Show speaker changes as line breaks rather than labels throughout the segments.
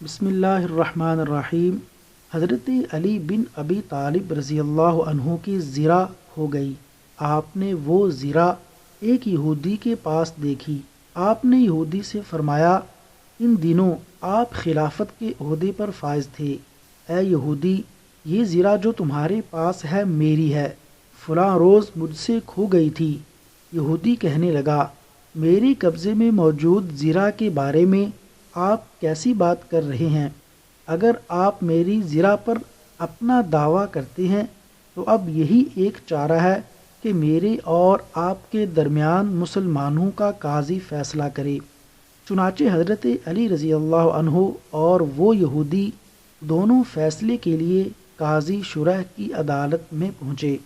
بسم اللہ الرحمن الرحیم۔ حضرت علی بن ابی طالب رضی اللہ عنہ کی زرہ ہو گئی۔ آپ نے وہ زرہ ایک یہودی کے پاس دیکھی۔ آپ نے یہودی سے فرمایا، ان دنوں آپ خلافت کے عہدے پر فائز تھے۔ اے یہودی، یہ زرہ جو تمہارے پاس ہے میری ہے، فلاں روز مجھ سے کھو گئی تھی۔ یہودی کہنے لگا، میرے قبضے میں موجود زرہ کے بارے میں آپ کیسی بات کر رہے ہیں؟ اگر آپ میری زرہ پر اپنا دعویٰ کرتے ہیں تو اب یہی ایک چارہ ہے کہ میرے اور آپ کے درمیان مسلمانوں کا قاضی فیصلہ کرے۔ چنانچہ حضرت علی رضی اللہ عنہ اور وہ یہودی دونوں فیصلے کے لیے قاضی شرح کی عدالت میں پہنچے۔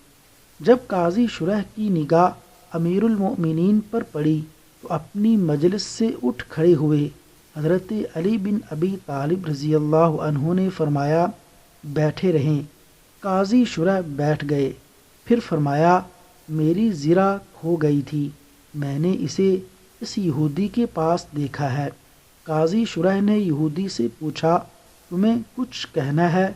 جب قاضی شرح کی نگاہ امیر المؤمنین پر پڑی تو اپنی مجلس سے اٹھ کھڑے ہوئے۔ حضرت علی بن ابی طالب رضی اللہ عنہ نے فرمایا، بیٹھے رہیں۔ قاضی شرح بیٹھ گئے۔ پھر فرمایا، میری زرہ کھو گئی تھی، میں نے اسے اس یہودی کے پاس دیکھا ہے۔ قاضی شرح نے یہودی سے پوچھا، تمہیں کچھ کہنا ہے؟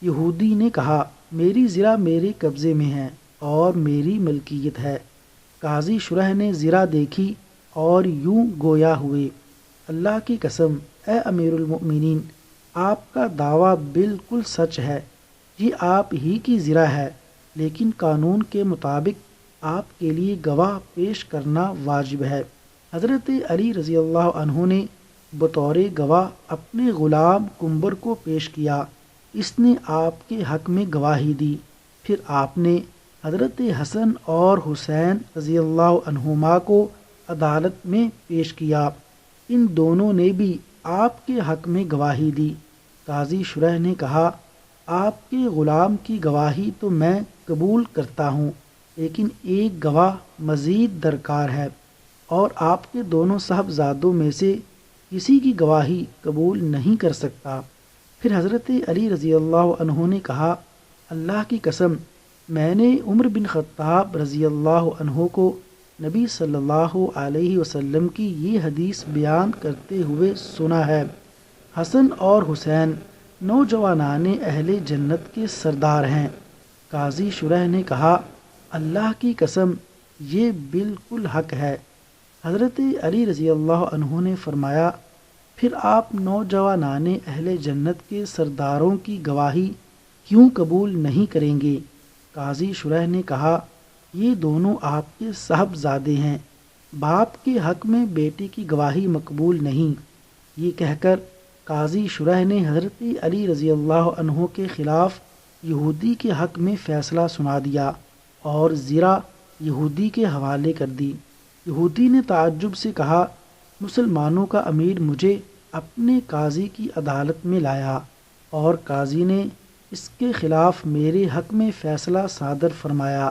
یہودی نے کہا، میری زرہ میرے قبضے میں ہے اور میری ملکیت ہے۔ قاضی شرح نے زرہ دیکھی اور یوں گویا ہوئے، اللہ کی قسم اے امیر المؤمنین، آپ کا دعویٰ بالکل سچ ہے، یہ آپ ہی کی زرہ ہے، لیکن قانون کے مطابق آپ کے لیے گواہ پیش کرنا واجب ہے۔ حضرت علی رضی اللہ عنہ نے بطور گواہ اپنے غلام کمبر کو پیش کیا۔ اس نے آپ کے حق میں گواہی دی۔ پھر آپ نے حضرت حسن اور حسین رضی اللہ عنہما کو عدالت میں پیش کیا۔ ان دونوں نے بھی آپ کے حق میں گواہی دی۔ قاضی شرح نے کہا، آپ کے غلام کی گواہی تو میں قبول کرتا ہوں، لیکن ایک گواہ مزید درکار ہے، اور آپ کے دونوں صاحبزادوں میں سے کسی کی گواہی قبول نہیں کر سکتا۔ پھر حضرت علی رضی اللہ عنہ نے کہا، اللہ کی قسم میں نے عمر بن خطاب رضی اللہ عنہ کو نبی صلی اللہ علیہ وسلم کی یہ حدیث بیان کرتے ہوئے سنا ہے، حسن اور حسین نوجوانان اہل جنت کے سردار ہیں۔ قاضی شرح نے کہا، اللہ کی قسم یہ بالکل حق ہے۔ حضرت علی رضی اللہ عنہ نے فرمایا، پھر آپ نوجوانان اہل جنت کے سرداروں کی گواہی کیوں قبول نہیں کریں گے؟ قاضی شرح نے کہا، یہ دونوں آپ کے صاحبزادے ہیں، باپ کے حق میں بیٹے کی گواہی مقبول نہیں۔ یہ کہہ کر قاضی شرح نے حضرت علی رضی اللہ عنہ کے خلاف یہودی کے حق میں فیصلہ سنا دیا اور زرہ یہودی کے حوالے کر دی۔ یہودی نے تعجب سے کہا، مسلمانوں کا امیر مجھے اپنے قاضی کی عدالت میں لایا اور قاضی نے اس کے خلاف میرے حق میں فیصلہ صادر فرمایا،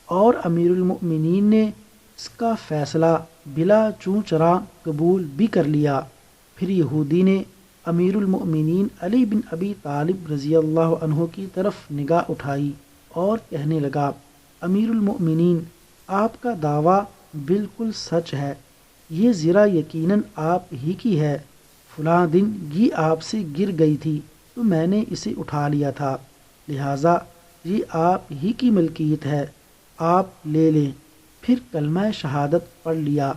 اور امیر المؤمنین نے اس کا فیصلہ بلا چوں چراں قبول بھی کر لیا۔ پھر یہودی نے امیر المؤمنین علی بن ابی طالب رضی اللہ عنہ کی طرف نگاہ اٹھائی اور کہنے لگا، امیر المؤمنین، آپ کا دعویٰ بالکل سچ ہے، یہ زرہ یقیناً آپ ہی کی ہے۔ فلاں دن یہ آپ سے گر گئی تھی تو میں نے اسے اٹھا لیا تھا، لہٰذا یہ آپ ہی کی ملکیت ہے، آپ لے لیں۔ پھر کلمہ شہادت پڑھ لیا،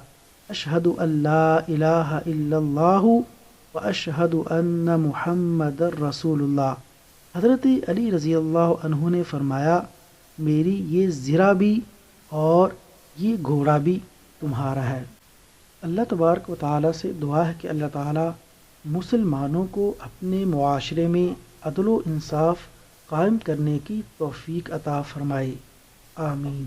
اشہد ان لا الہ الا اللہ و اشہد ان محمد رسول اللہ۔ حضرت علی رضی اللہ عنہ نے فرمایا، میری یہ زرہ بھی اور یہ گھوڑا بھی تمہارا ہے۔ اللہ تبارک و تعالیٰ سے دعا ہے کہ اللہ تعالیٰ مسلمانوں کو اپنے معاشرے میں عدل و انصاف قائم کرنے کی توفیق عطا فرمائے، آمین۔